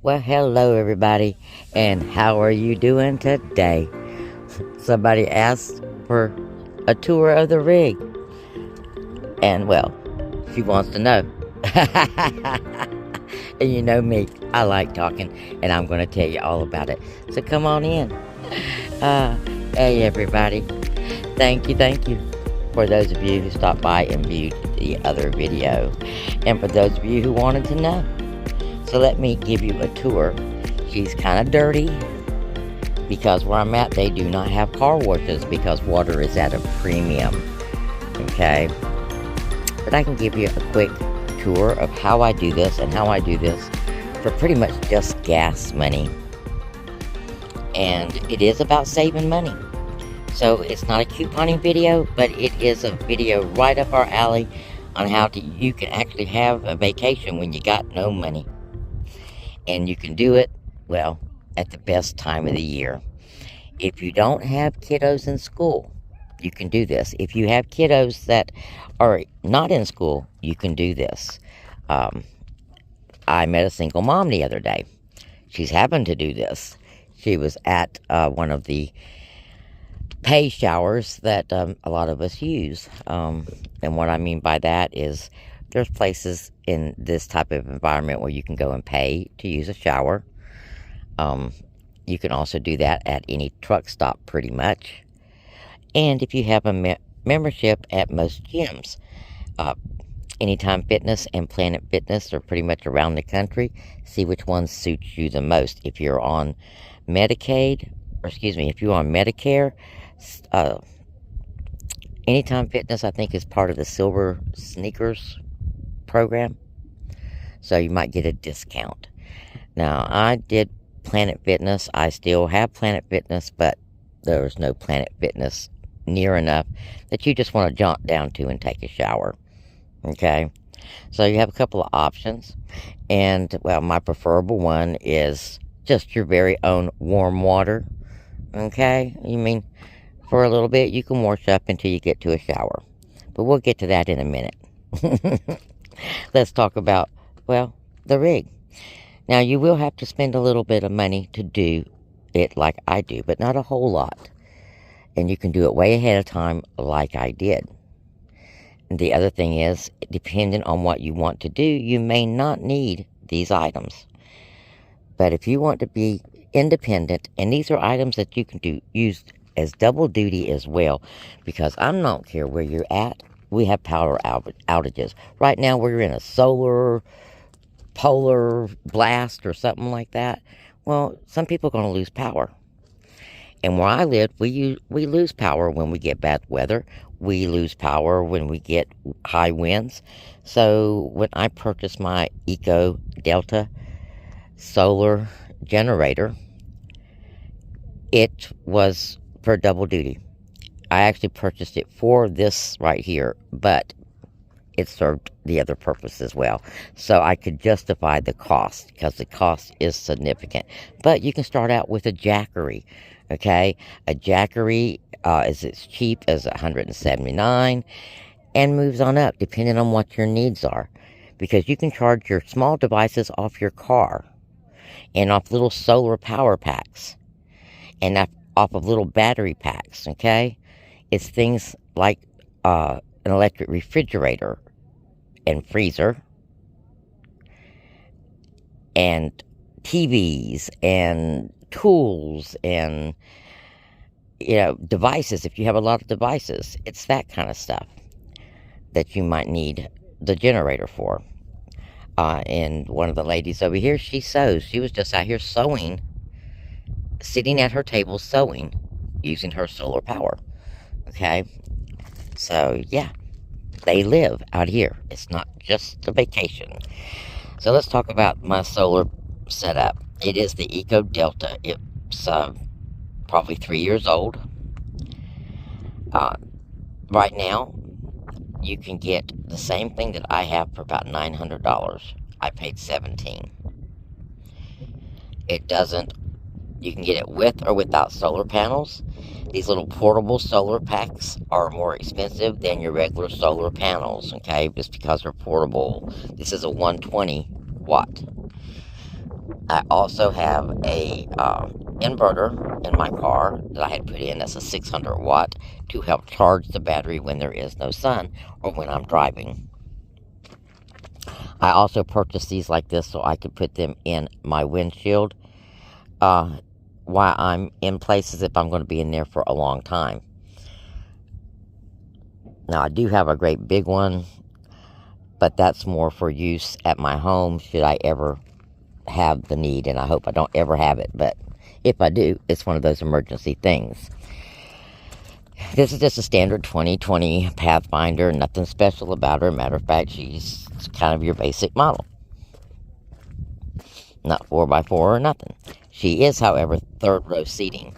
Well, hello everybody, and how are you doing today? Somebody asked for a tour of the rig, and well, she wants to know. And you know me, I like talking, and I'm going to tell you all about it. So come on in. Uh, hey everybody, thank you for those of you who stopped by and viewed the other video, and for those of you who wanted to know. So let me give you a tour. She's kind of dirty because where I'm at, they do not have car washes because water is at a premium. Okay, but I can give you a quick tour of how I do this and how I do this for pretty much just gas money. And it is about saving money. So it's not a couponing video, but it is a video right up our alley on how you can actually have a vacation when you got no money. And you can do it, well, at the best time of the year. If you don't have kiddos in school, you can do this. If you have kiddos that are not in school, you can do this. I met a single mom the other day. She's happened to do this. She was at one of the pay showers that a lot of us use. And what I mean by that is there's places in this type of environment where you can go and pay to use a shower. You can also do that at any truck stop pretty much. And if you have a membership at most gyms, Anytime Fitness and Planet Fitness are pretty much around the country. See which one suits you the most. If you're on Medicaid, or excuse me, if you're on Medicare, Anytime Fitness, I think, is part of the Silver Sneakers program. So you might get a discount. Now, I did Planet Fitness. I still have Planet Fitness, but there's no Planet Fitness near enough that you just want to jaunt down to and take a shower. Okay, so you have a couple of options, and well, my preferable one is just your very own warm water. Okay, you mean for a little bit you can wash up until you get to a shower, but we'll get to that in a minute. Let's talk about, well, the rig. Now, you will have to spend a little bit of money to do it like I do, but not a whole lot, and you can do it way ahead of time like I did. The other thing is, depending on what you want to do, you may not need these items. But if you want to be independent, and these are items that you can use as double duty as well, because I don't care where you're at, we have power outages. Right now, we're in a solar polar blast or something like that. Well, some people are going to lose power. And where I live, we lose power when we get bad weather. We lose power when we get high winds. So when I purchased my Eco Delta solar generator, it was for double duty. I actually purchased it for this right here, but it served the other purpose as well. So I could justify the cost because the cost is significant. But you can start out with a Jackery. Okay, a Jackery is as cheap as $179 and moves on up depending on what your needs are, because you can charge your small devices off your car and off little solar power packs and off of little battery packs. Okay, it's things like an electric refrigerator and freezer and TVs and tools and devices. If you have a lot of devices, it's that kind of stuff that you might need the generator for. And one of the ladies over here, she sews. She was just out here sewing, sitting at her table sewing, using her solar power. Okay, so yeah, they live out here. It's not just a vacation. So let's talk about my solar setup. It is the Eco Delta. It's probably 3 years old. Right now, you can get the same thing that I have for about $900. I paid $17. It doesn't, you can get it with or without solar panels. These little portable solar packs are more expensive than your regular solar panels, okay, just because they're portable. This is a 120 watt I also have a inverter in my car that I had put in. That's a 600 watt to help charge the battery when there is no sun or when I'm driving. I also purchased these like this so I could put them in my windshield while I'm in places if I'm going to be in there for a long time. Now, I do have a great big one, but that's more for use at my home should I ever have the need, and I hope I don't ever have it, but if I do, it's one of those emergency things. This is just a standard 2020 Pathfinder, nothing special about her. Matter of fact, she's kind of your basic model. Not 4x4 or nothing. She is, however, third row seating,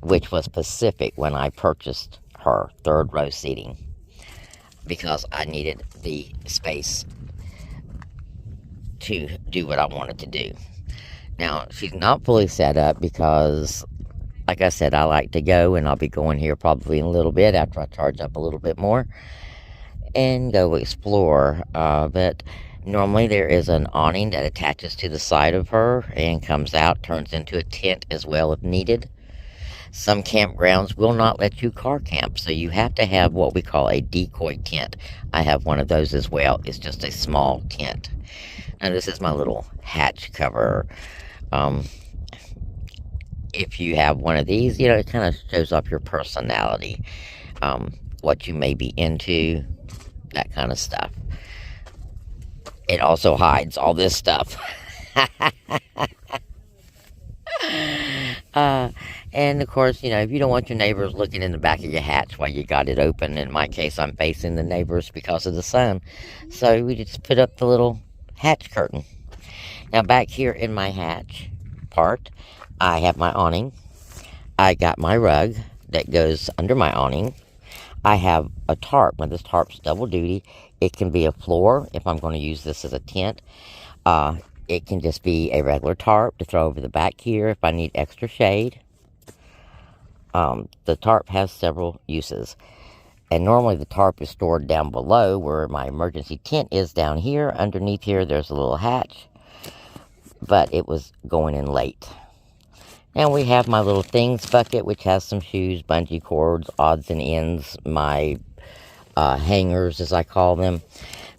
which was Pacific when I purchased her, third row seating, because I needed the space to do what I wanted to do. Now, she's not fully set up because, like I said, I like to go, and I'll be going here probably in a little bit after I charge up a little bit more and go explore. But normally there is an awning that attaches to the side of her and comes out, turns into a tent as well if needed. Some campgrounds will not let you car camp, so you have to have what we call a decoy tent. I have one of those as well. It's just a small tent. Now, this is my little hatch cover. If you have one of these, it kind of shows off your personality, what you may be into, that kind of stuff. It also hides all this stuff. And of course, if you don't want your neighbors looking in the back of your hatch while you got it open, in my case, I'm facing the neighbors because of the sun. So we just put up the little hatch curtain. Now, back here in my hatch part, I have my awning. I got my rug that goes under my awning. I have a tarp. Now, this tarp's double duty. It can be a floor if I'm going to use this as a tent. It can just be a regular tarp to throw over the back here if I need extra shade. The tarp has several uses. And normally the tarp is stored down below where my emergency tent is down here. Underneath here, there's a little hatch. But it was going in late. And we have my little things bucket, which has some shoes, bungee cords, odds and ends, my hangers, as I call them.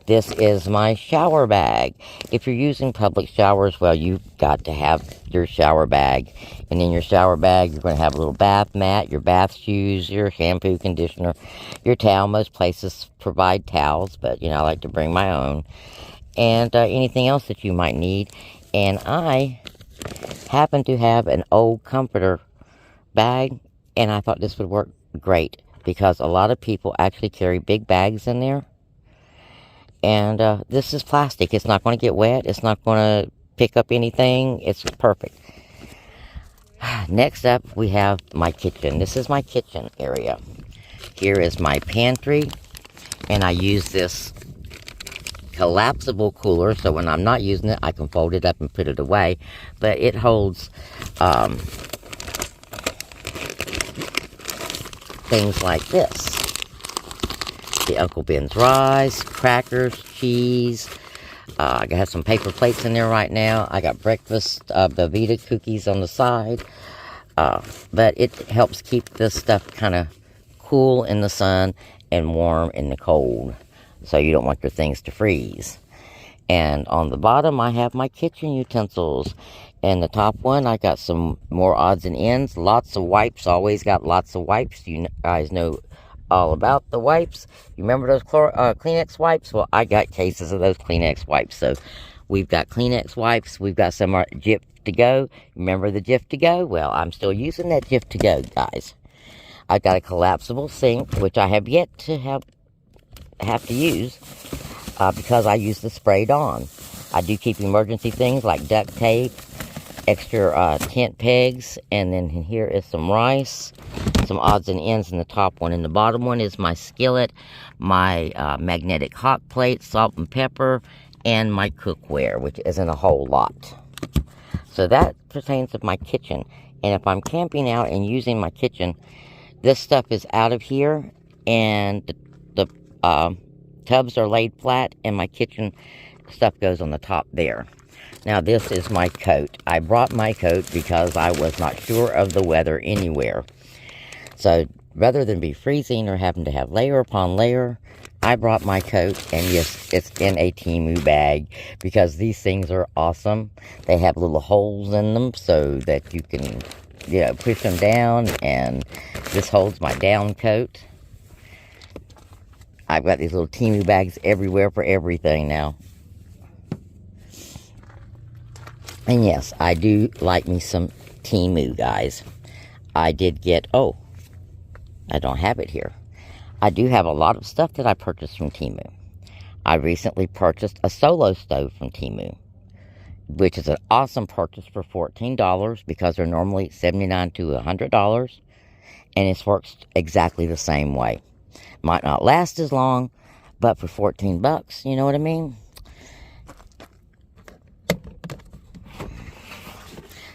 This is my shower bag. If you're using public showers, well, you've got to have your shower bag. And in your shower bag, you're going to have a little bath mat, your bath shoes, your shampoo, conditioner, your towel. Most places provide towels, but, I like to bring my own. And anything else that you might need. And I happen to have an old comforter bag, and I thought this would work great because a lot of people actually carry big bags in there. And this is plastic. It's not going to get wet. It's not going to pick up anything. It's perfect. Next up, we have my kitchen. This is my kitchen area. Here is my pantry, and I use this collapsible cooler, so when I'm not using it, I can fold it up and put it away. But it holds things like this. The Uncle Ben's rice, crackers, cheese. I have some paper plates in there right now. I got breakfast Belvita cookies on the side. But it helps keep this stuff kind of cool in the sun and warm in the cold. So you don't want your things to freeze. And on the bottom, I have my kitchen utensils. And the top one, I got some more odds and ends. Lots of wipes. Always got lots of wipes. You guys know all about the wipes. You remember those Kleenex wipes? Well, I got cases of those Kleenex wipes. So we've got Kleenex wipes. We've got some Jif to go. Remember the Jif to go? Well, I'm still using that Jif to go, guys. I've got a collapsible sink, which I have yet to have to use because I use the sprayed on. I do keep emergency things like duct tape, extra tent pegs, and then here is some rice, some odds and ends in the top one. And the bottom one is my skillet, my magnetic hot plate, salt and pepper, and my cookware, which isn't a whole lot. So that pertains to my kitchen. And if I'm camping out and using my kitchen, this stuff is out of here, and the tubs are laid flat, and my kitchen stuff goes on the top there. Now this is my coat. I brought my coat because I was not sure of the weather anywhere. So rather than be freezing or having to have layer upon layer, I brought my coat, and yes, it's in a Temu bag because these things are awesome. They have little holes in them so that you can, push them down, and this holds my down coat. I've got these little Temu bags everywhere for everything now. And yes, I do like me some Temu, guys. I did get, I don't have it here. I do have a lot of stuff that I purchased from Temu. I recently purchased a solo stove from Temu, which is an awesome purchase for $14 because they're normally $79 to $100, and it works exactly the same way. Might not last as long, but for 14 bucks, you know what I mean?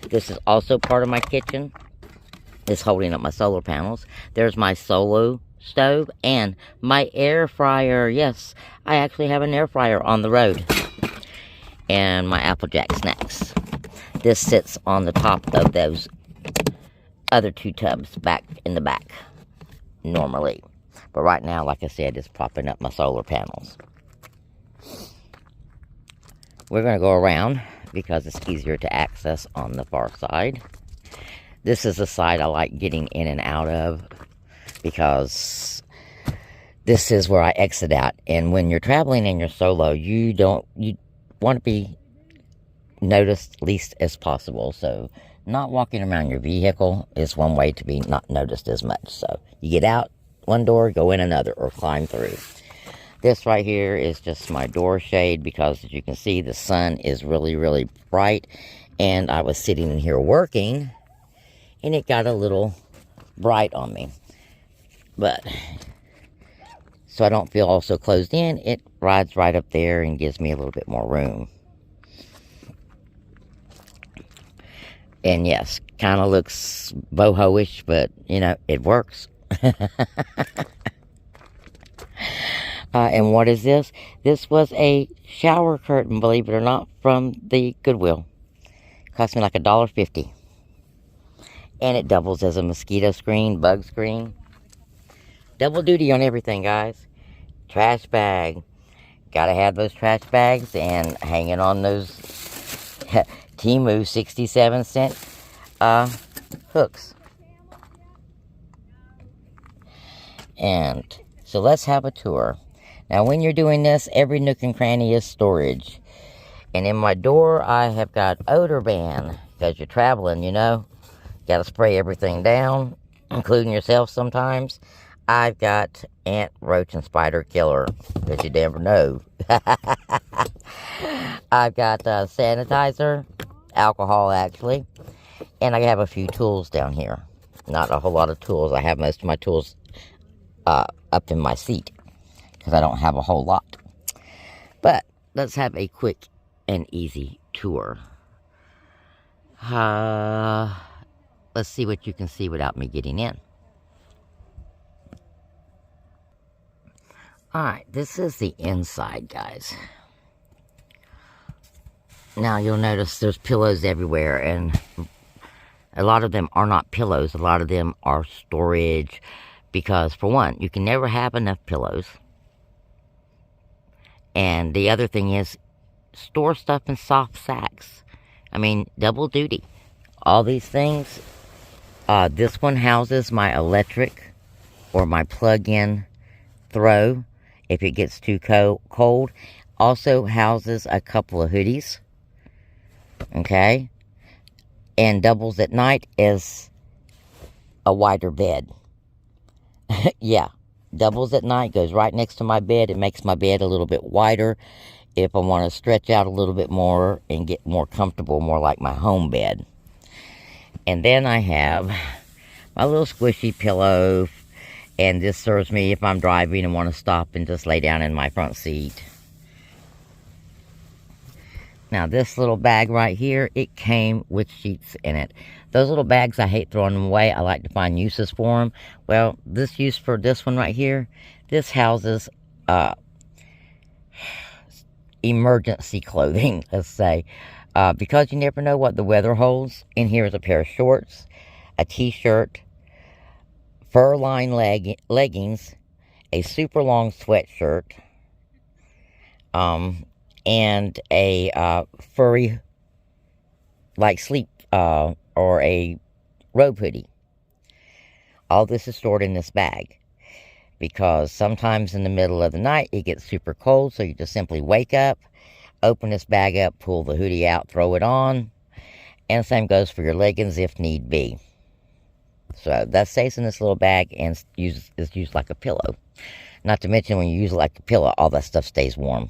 This is also part of my kitchen. It's holding up my solar panels. There's my solo stove and my air fryer. Yes, I actually have an air fryer on the road. And my Applejack snacks. This sits on the top of those other two tubs back in the back, normally. But right now, like I said, it's propping up my solar panels. We're going to go around because it's easier to access on the far side. This is the side I like getting in and out of because this is where I exit out. And when you're traveling in your solo, you want to be noticed least as possible. So not walking around your vehicle is one way to be not noticed as much. So you get out one door, go in another, or climb through. This right here is just my door shade because, as you can see, the sun is really, really bright. And I was sitting in here working, and it got a little bright on me. But, so I don't feel all so closed in, it rides right up there and gives me a little bit more room. And yes, kind of looks boho-ish, but, it works. And what is this? This was a shower curtain, believe it or not, from the Goodwill. Cost me like $1.50. And it doubles as a mosquito screen, bug screen. Double duty on everything, guys. Trash bag. Gotta have those trash bags, and hanging on those Temu 67-cent hooks. And so let's have a tour. Now, when you're doing this, every nook and cranny is storage. And in my door, I have got odor ban because you're traveling, Got to spray everything down, including yourself sometimes. I've got ant, roach, and spider killer, because you never know. I've got sanitizer, alcohol actually, and I have a few tools down here. Not a whole lot of tools. I have most of my tools up in my seat because I don't have a whole lot. But let's have a quick and easy tour. Let's see what you can see without me getting in. Alright, this is the inside, guys. Now you'll notice there's pillows everywhere, and a lot of them are not pillows. A lot of them are storage, because for one, you can never have enough pillows. And the other thing is, store stuff in soft sacks. I mean, double duty. All these things. This one houses my electric or my plug-in throw if it gets too cold. Also houses a couple of hoodies. Okay? And doubles at night as a wider bed. Yeah. Doubles at night, goes right next to my bed. It makes my bed a little bit wider if I want to stretch out a little bit more and get more comfortable, more like my home bed. And then I have my little squishy pillow, and this serves me if I'm driving and want to stop and just lay down in my front seat. Now this little bag right here, it came with sheets in it. Those little bags, I hate throwing them away. I like to find uses for them. Well, this use for this one right here, this houses emergency clothing, let's say. Because you never know what the weather holds, in here is a pair of shorts, a t-shirt, fur-lined leggings, a super long sweatshirt, and a furry, like sleep, or a robe hoodie. All this is stored in this bag because sometimes in the middle of the night it gets super cold, so you just simply wake up, open this bag up, pull the hoodie out, throw it on, and the same goes for your leggings if need be. So that stays in this little bag and is used like a pillow. Not to mention when you use it like a pillow, all that stuff stays warm.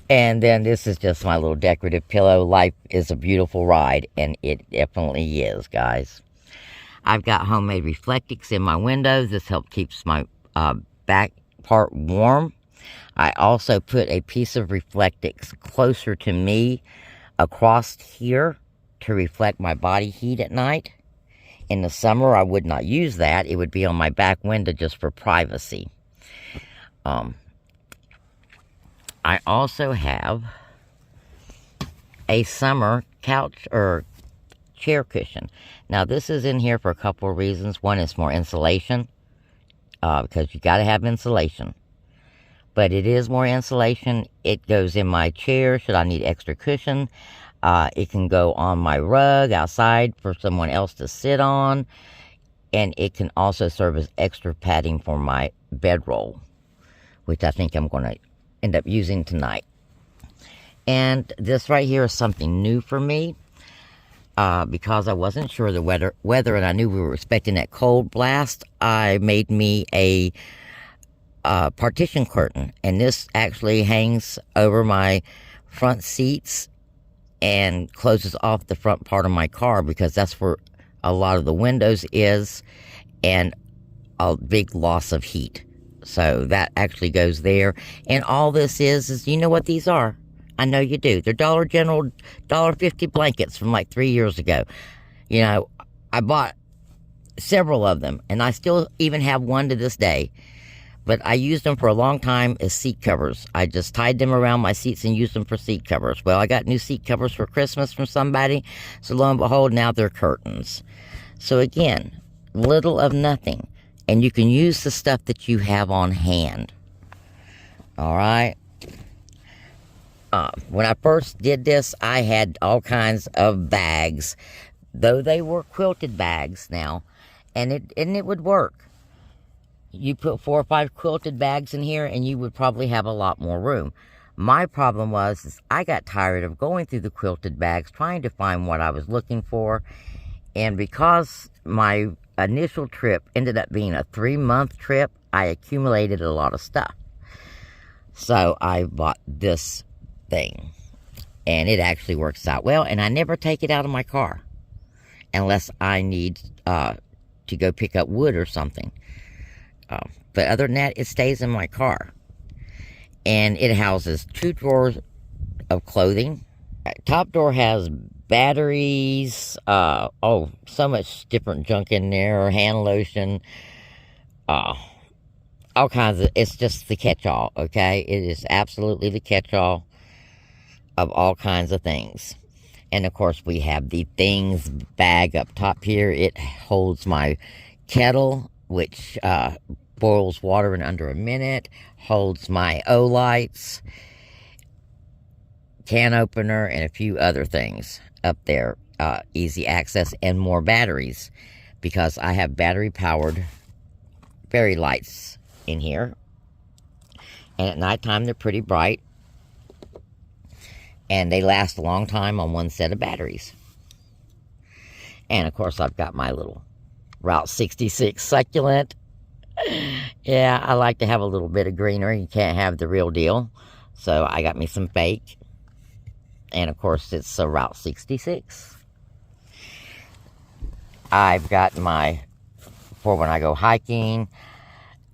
And then this is just my little decorative pillow. Life is a beautiful ride, and it definitely is, guys. I've got homemade Reflectix in my windows. This helps keeps my back part warm. I also put a piece of Reflectix closer to me across here to reflect my body heat at night. In the summer, I would not use that. It would be on my back window just for privacy. I also have a summer couch or chair cushion. Now, this is in here for a couple of reasons. One is more insulation, because you got to have insulation. But it is more insulation. It goes in my chair should I need extra cushion. It can go on my rug outside for someone else to sit on. And it can also serve as extra padding for my bedroll, which I think I'm going to end up using tonight. And this right here is something new for me, because I wasn't sure the weather and I knew we were expecting that cold blast. I made me a partition curtain, and this actually hangs over my front seats and closes off the front part of my car, because that's where a lot of the windows is and a big loss of heat. So that actually goes there. And all this is you know what these are? I know you do. They're Dollar General $1.50 blankets from like 3 years ago. You know, I bought several of them, and I still even have one to this day. But I used them for a long time as seat covers. I just tied them around my seats and used them for seat covers. Well, I got new seat covers for Christmas from somebody. So lo and behold, now they're curtains. So again, little of nothing. And you can use the stuff that you have on hand. All right. When I first did this, I had all kinds of bags, though they were quilted bags now, and it would work. You put 4 or 5 quilted bags in here, and you would probably have a lot more room. My problem was I got tired of going through the quilted bags, trying to find what I was looking for, and because my initial trip ended up being a 3-month trip, I accumulated a lot of stuff. So I bought this thing, and it actually works out well, and I never take it out of my car unless I need to go pick up wood or something. But other than that, it stays in my car, and it houses 2 drawers of clothing. Top drawer has batteries, so much different junk in there, hand lotion, all kinds of, it's just the catch-all, okay? It is absolutely the catch-all of all kinds of things. And of course, we have the things bag up top here. It holds my kettle, which boils water in under a minute, holds my O-lights, can opener, and a few other things up there. Easy access, and more batteries, because I have battery powered fairy lights in here, and at nighttime they're pretty bright, and they last a long time on one set of batteries. And of course, I've got my little Route 66 succulent. Yeah, I like to have a little bit of greenery. You can't have the real deal, so I got me some fake. And of course, it's a Route 66. I've got my, for when I go hiking.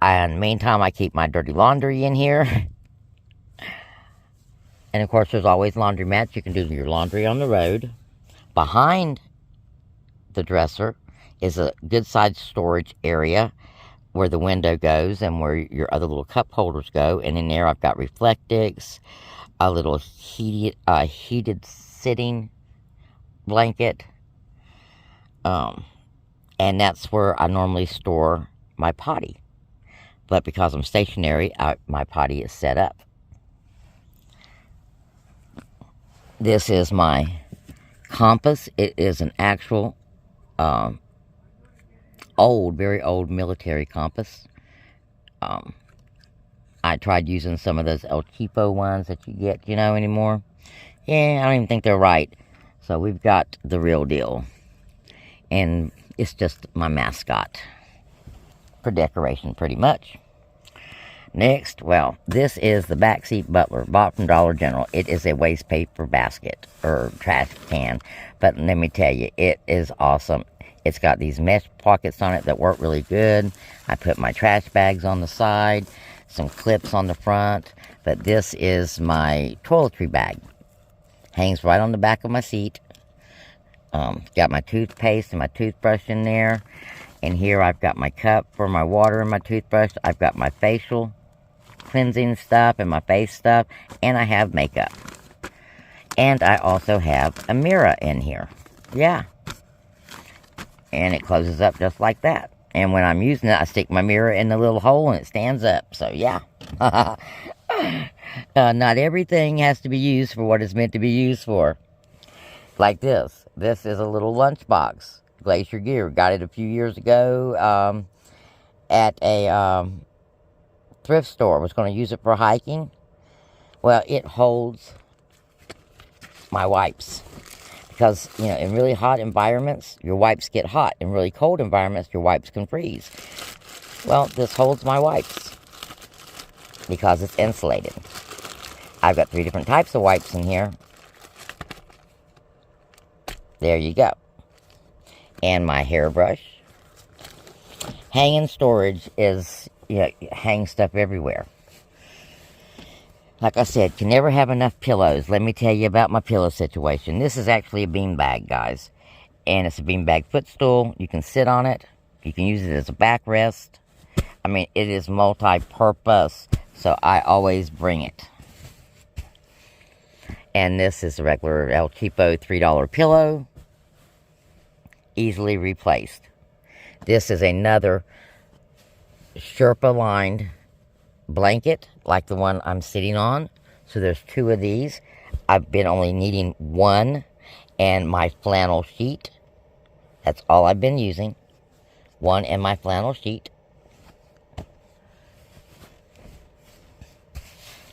And meantime, I keep my dirty laundry in here. And of course, there's always laundromats. You can do your laundry on the road. Behind the dresser is a good-sized storage area where the window goes and where your other little cup holders go. And in there, I've got Reflectix, a little heated sitting blanket. And that's where I normally store my potty. But because I'm stationary, my potty is set up. This is my compass. It is an actual very old military compass. I tried using some of those El Cheapo ones that you get, anymore. Yeah, I don't even think they're right. So we've got the real deal. And it's just my mascot. For decoration, pretty much. Next, well, this is the Backseat Butler, bought from Dollar General. It is a waste paper basket, or trash can. But let me tell you, it is awesome. It's got these mesh pockets on it that work really good. I put my trash bags on the side, some clips on the front. But this is my toiletry bag. Hangs right on the back of my seat. Got my toothpaste and my toothbrush in there. And here I've got my cup for my water and my toothbrush. I've got my facial cleansing stuff and my face stuff. And I have makeup. And I also have a mirror in here. Yeah. And it closes up just like that. And when I'm using it, I stick my mirror in the little hole and it stands up. So, yeah. Not everything has to be used for what it's meant to be used for. Like this. This is a little lunchbox. Glacier Gear. Got it a few years ago at a thrift store. Was going to use it for hiking. Well, it holds my wipes. Because, in really hot environments, your wipes get hot. In really cold environments, your wipes can freeze. Well, this holds my wipes. Because it's insulated. I've got 3 different types of wipes in here. There you go. And my hairbrush. Hanging storage is, hang stuff everywhere. Like I said, can never have enough pillows. Let me tell you about my pillow situation. This is actually a beanbag, guys. And it's a beanbag footstool. You can sit on it. You can use it as a backrest. I mean, it is multi-purpose. So I always bring it. And this is a regular El Cheapo $3 pillow. Easily replaced. This is another Sherpa-lined blanket, like the one I'm sitting on. So there's 2 of these. I've been only needing 1. And my flannel sheet. That's all I've been using. 1 and my flannel sheet.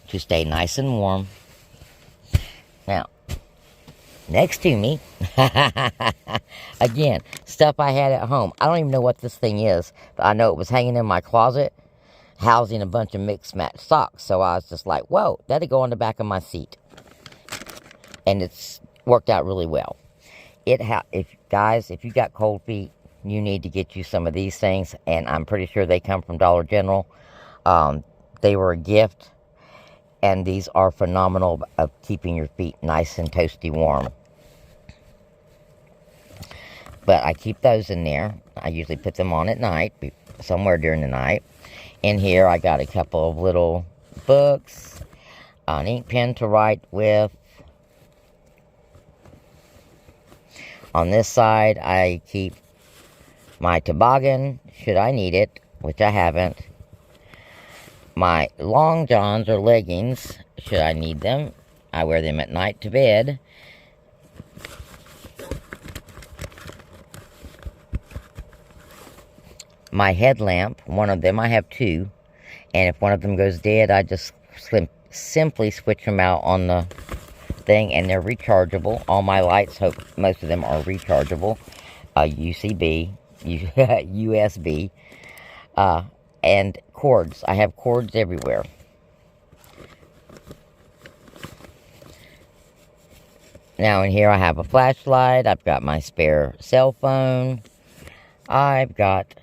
To stay nice and warm. Now, next to me, again, stuff I had at home. I don't even know what this thing is, but I know it was hanging in my closet, housing a bunch of mix-match socks. So I was just like, whoa, that'll go on the back of my seat. And it's worked out really well. If you got cold feet, you need to get you some of these things. And I'm pretty sure they come from Dollar General. They were a gift. And these are phenomenal of keeping your feet nice and toasty warm. But I keep those in there. I usually put them on at night, somewhere during the night. In here, I got a couple of little books, an ink pen to write with. On this side, I keep my toboggan, should I need it, which I haven't. My long johns or leggings, should I need them. I wear them at night to bed. My headlamp, one of them, I have 2. And if one of them goes dead, I just simply switch them out on the thing. And they're rechargeable. All my lights, most of them are rechargeable. USB. And cords. I have cords everywhere. Now in here I have a flashlight. I've got my spare cell phone. I've got,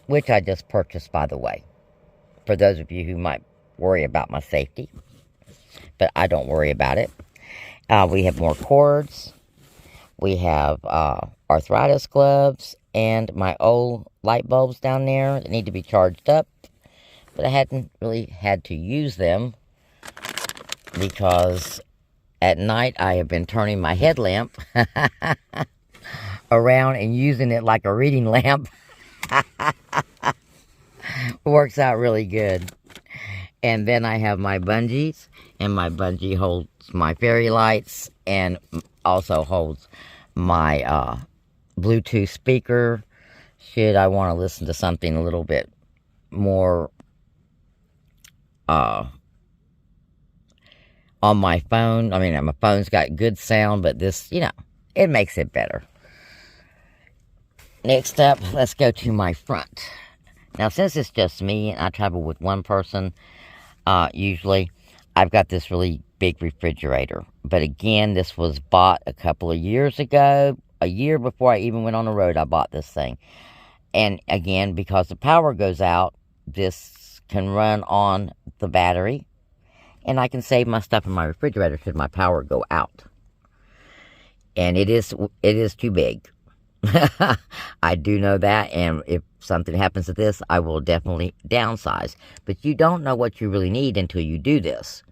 which I just purchased, by the way. For those of you who might worry about my safety. But I don't worry about it. We have more cords. We have arthritis gloves. And my old light bulbs down there that need to be charged up. But I hadn't really had to use them because at night I have been turning my headlamp around and using it like a reading lamp. Works out really good. And then I have my bungees, and my bungee holds my fairy lights and also holds my Bluetooth speaker should I want to listen to something a little bit more on my phone. I mean, my phone's got good sound, but this, it makes it better. Next up, let's go to my front. Now, since it's just me and I travel with one person, usually, I've got this really big refrigerator. But again, this was bought a couple of years ago. A year before I even went on the road, I bought this thing. And again, because the power goes out, this can run on the battery. And I can save my stuff in my refrigerator should my power go out. And it is too big. I do know that, and if something happens to this, I will definitely downsize. But you don't know what you really need until you do this.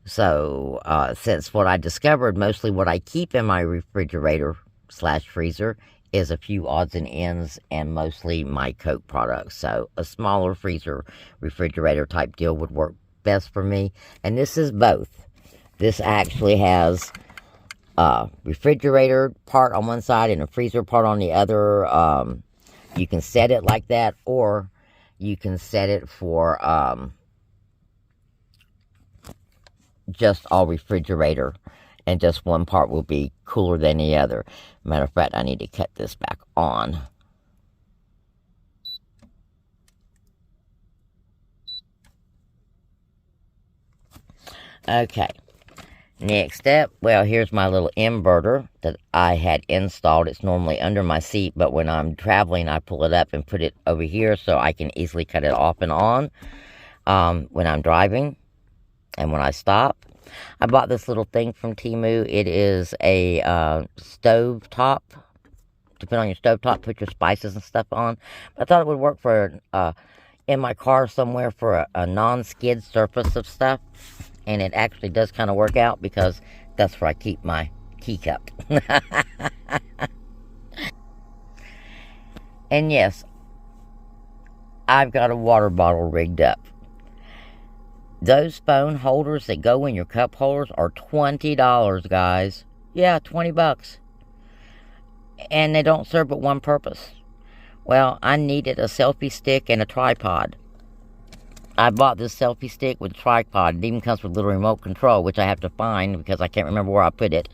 So, since what I discovered, mostly what I keep in my refrigerator/freezer is a few odds and ends, and mostly my Coke products. So, a smaller freezer refrigerator type deal would work best for me. And this is both. This actually has refrigerator part on one side and a freezer part on the other. You can set it like that, or you can set it for just all refrigerator, and just one part will be cooler than the other. Matter of fact, I need to cut this back on. Okay. Next up, well, here's my little inverter that I had installed. It's normally under my seat, but when I'm traveling, I pull it up and put it over here so I can easily cut it off and on when I'm driving and when I stop. I bought this little thing from Temu. It is a stove top. To put on your stove top, put your spices and stuff on. I thought it would work for in my car somewhere for a non-skid surface of stuff. And it actually does kind of work out because that's where I keep my tea cup. And yes, I've got a water bottle rigged up. Those phone holders that go in your cup holders are $20, guys. Yeah, $20. And they don't serve but one purpose. Well, I needed a selfie stick and a tripod. I bought this selfie stick with a tripod. It even comes with a little remote control, which I have to find because I can't remember where I put it.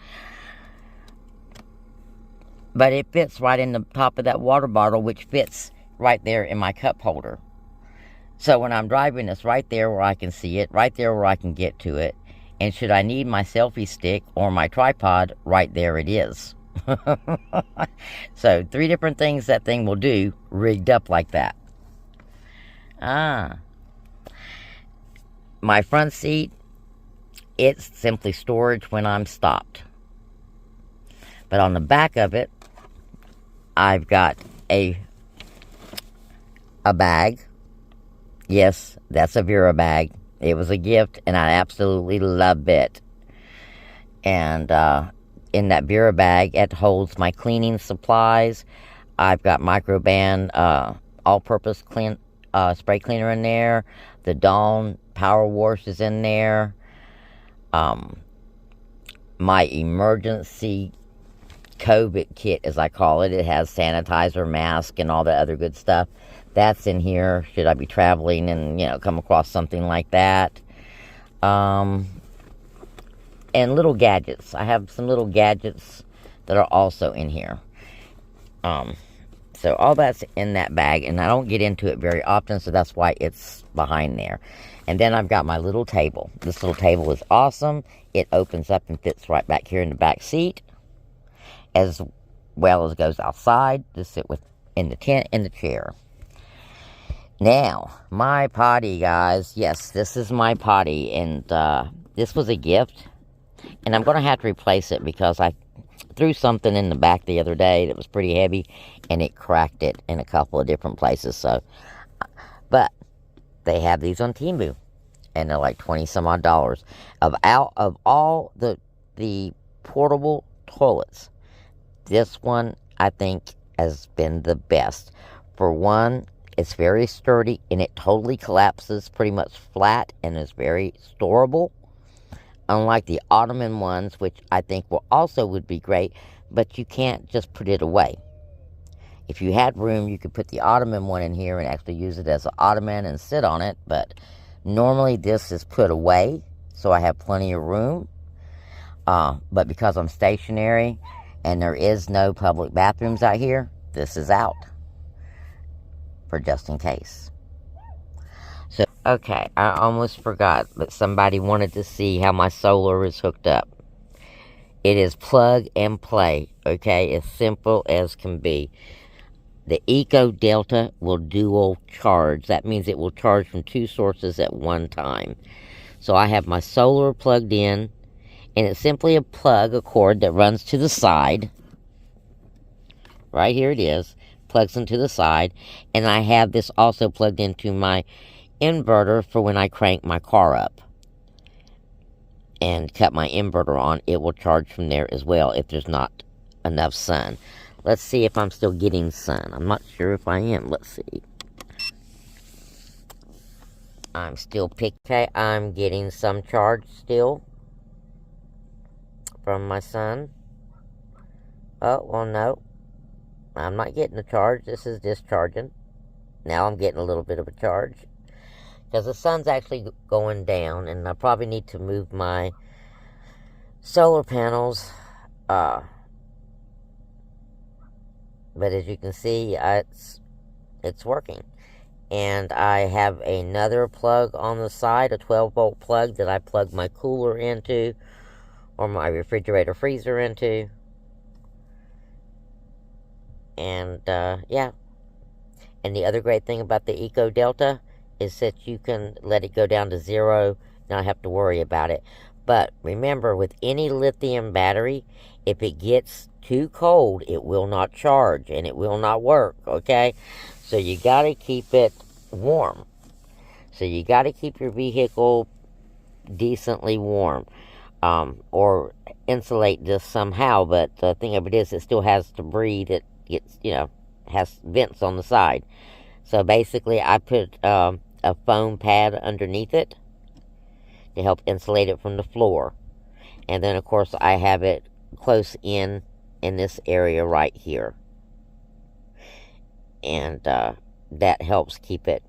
But it fits right in the top of that water bottle, which fits right there in my cup holder. So when I'm driving, it's right there where I can see it, right there where I can get to it. And should I need my selfie stick or my tripod, right there it is. So 3 different things that thing will do, rigged up like that. My front seat, it's simply storage when I'm stopped. But on the back of it, I've got a bag. Yes, that's a Vera bag. It was a gift, and I absolutely love it. And in that Vera bag, it holds my cleaning supplies. I've got Microban all-purpose spray cleaner in there. The Dawn Power Wash is in there. My emergency COVID kit, as I call it. It has sanitizer, mask, and all the other good stuff. That's in here, should I be traveling and, come across something like that. And little gadgets. I have some little gadgets that are also in here. So all that's in that bag, and I don't get into it very often, so that's why it's behind there. And then I've got my little table. This little table is awesome. It opens up and fits right back here in the back seat, as well as goes outside to sit in the tent in the chair. Now, my potty, guys. Yes, this is my potty, and this was a gift, and I'm going to have to replace it because I threw something in the back the other day that was pretty heavy, and it cracked it in a couple of different places. So, but they have these on Temu, and they're like 20 some odd dollars. Of all the portable toilets, this one I think has been the best. For one, it's very sturdy and it totally collapses pretty much flat and is very storable. Unlike the Ottoman ones, which I think would be great, but you can't just put it away. If you had room, you could put the Ottoman one in here and actually use it as an ottoman and sit on it, but normally this is put away, so I have plenty of room. But because I'm stationary and there is no public bathrooms out here, this is out for just in case. So, okay, I almost forgot, but somebody wanted to see how my solar is hooked up. It is plug and play, okay, as simple as can be. The Eco Delta will dual charge. That means it will charge from two sources at one time. So I have my solar plugged in, and it's simply a cord that runs to the side. Right here it is. Plugs into the side. And I have this also plugged into my inverter for when I crank my car up and cut my inverter on. It will charge from there as well if there's not enough sun. Let's see if I'm still getting sun. I'm not sure if I am. Let's see. I'm still okay, I'm getting some charge still from my sun. Oh, well, no. I'm not getting a charge. This is discharging. Now I'm getting a little bit of a charge. Because the sun's actually going down, and I probably need to move my solar panels. But as you can see, it's working. And I have another plug on the side, a 12-volt plug that I plug my cooler into, or my refrigerator freezer into. And, yeah. And the other great thing about the Eco Delta is that you can let it go down to zero, not have to worry about it. But remember, with any lithium battery, if it gets too cold, it will not charge and it will not work, okay? So you got to keep it warm. So you got to keep your vehicle decently warm, or insulate this somehow. But the thing of it is, it still has to breathe. It gets, has vents on the side. So basically, I put a foam pad underneath it to help insulate it from the floor. And then, of course, I have it close in this area right here. And that helps keep it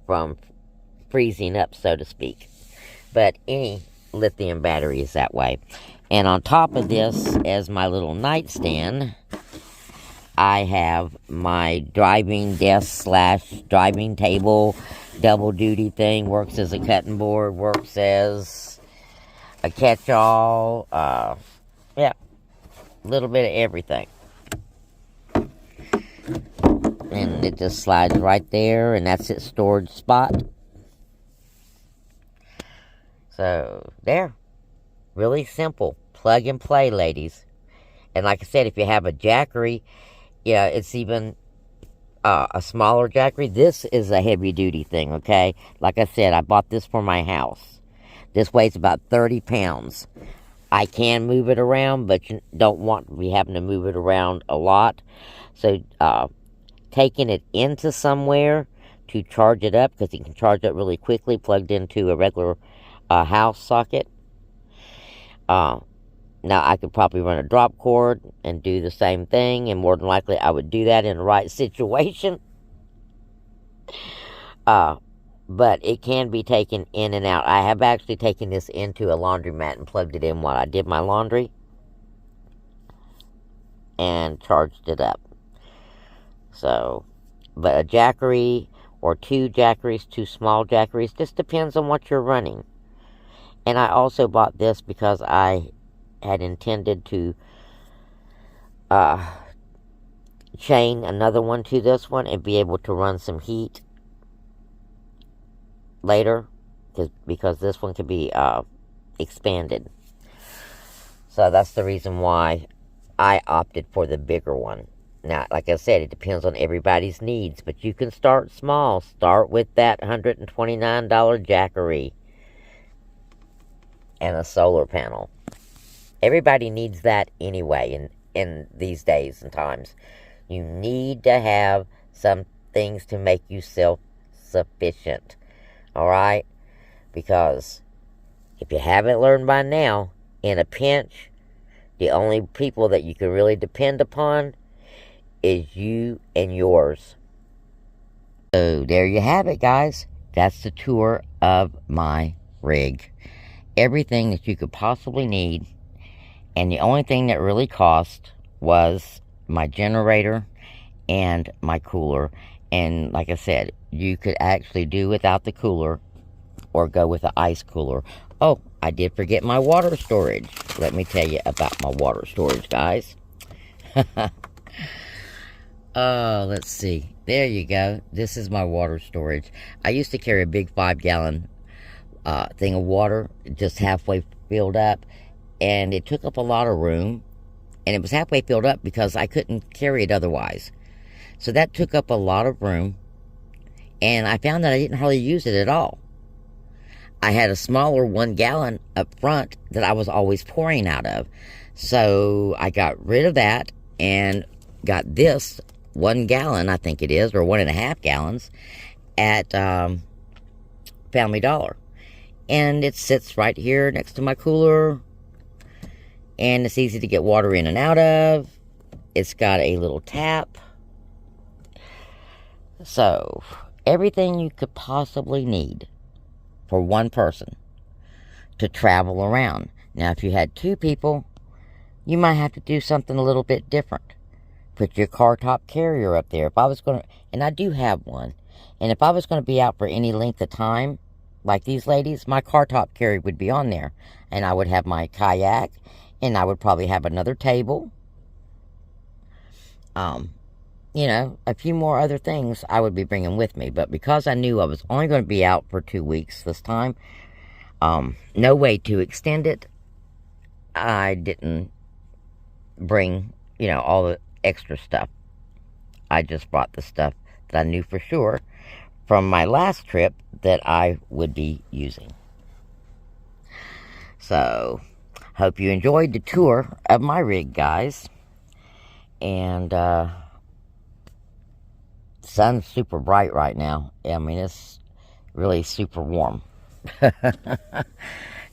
from freezing up, so to speak. But any lithium battery is that way. And on top of this, as my little nightstand, I have my driving desk / driving table, double duty thing. Works as a cutting board, works as a catch-all. Yeah, a little bit of everything. And it just slides right there, and that's its storage spot. So, there. Really simple. Plug and play, ladies. And like I said, if you have a Jackery, it's even a smaller Jackery. This is a heavy-duty thing, okay? Like I said, I bought this for my house. This weighs about 30 pounds. I can move it around, but you don't want to be having to move it around a lot. So, taking it into somewhere to charge it up, because you can charge it really quickly, plugged into a regular house socket. Now, I could probably run a drop cord and do the same thing, and more than likely I would do that in the right situation. But it can be taken in and out. I have actually taken this into a laundromat and plugged it in while I did my laundry and charged it up. So, but a Jackery or two Jackeries, two small Jackeries, just depends on what you're running. And I also bought this because I had intended to chain another one to this one and be able to run some heat later, because this one could be expanded. So that's the reason why I opted for the bigger one. Now, like I said, it depends on everybody's needs, but you can start small. Start with that $129 Jackery and a solar panel. Everybody needs that anyway in these days and times. You need to have some things to make you self-sufficient. Alright? Because if you haven't learned by now, in a pinch, the only people that you can really depend upon is you and yours. So there you have it, guys. That's the tour of my rig. Everything that you could possibly need. And the only thing that really cost was my generator and my cooler. And like I said, you could actually do without the cooler or go with the ice cooler. Oh, I did forget my water storage. Let me tell you about my water storage, guys. Oh, let's see. There you go. This is my water storage. I used to carry a big 5-gallon thing of water, just halfway filled up. And it took up a lot of room. And it was halfway filled up because I couldn't carry it otherwise. So that took up a lot of room. And I found that I didn't hardly use it at all. I had a smaller 1 gallon up front that I was always pouring out of. So I got rid of that and got this 1 gallon, I think it is, or 1.5 gallons at Family Dollar. And it sits right here next to my cooler. And it's easy to get water in and out of. It's got a little tap. So, everything you could possibly need for one person to travel around. Now, if you had 2 people, you might have to do something a little bit different. Put your car top carrier up there. If I was going to, and I do have one, and if I was going to be out for any length of time, like these ladies, my car top carrier would be on there. And I would have my kayak, and I would probably have another table. You know, a few more other things I would be bringing with me. But because I knew I was only going to be out for 2 weeks this time, no way to extend it, I didn't bring, you know, all the extra stuff. I just brought the stuff that I knew for sure from my last trip that I would be using. So, hope you enjoyed the tour of my rig, guys. And, sun's super bright right now. I mean, it's really super warm.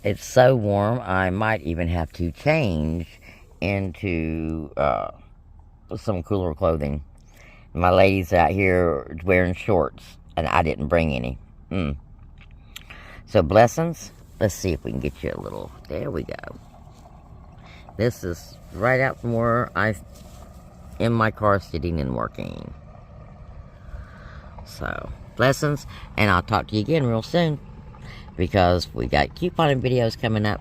It's so warm, I might even have to change into some cooler clothing. My lady's out here wearing shorts, and I didn't bring any. So, blessings. Let's see if we can get you a little. There we go. This is right out from where I in my car sitting and working. So, blessings, and I'll talk to you again real soon, because we got couponing videos coming up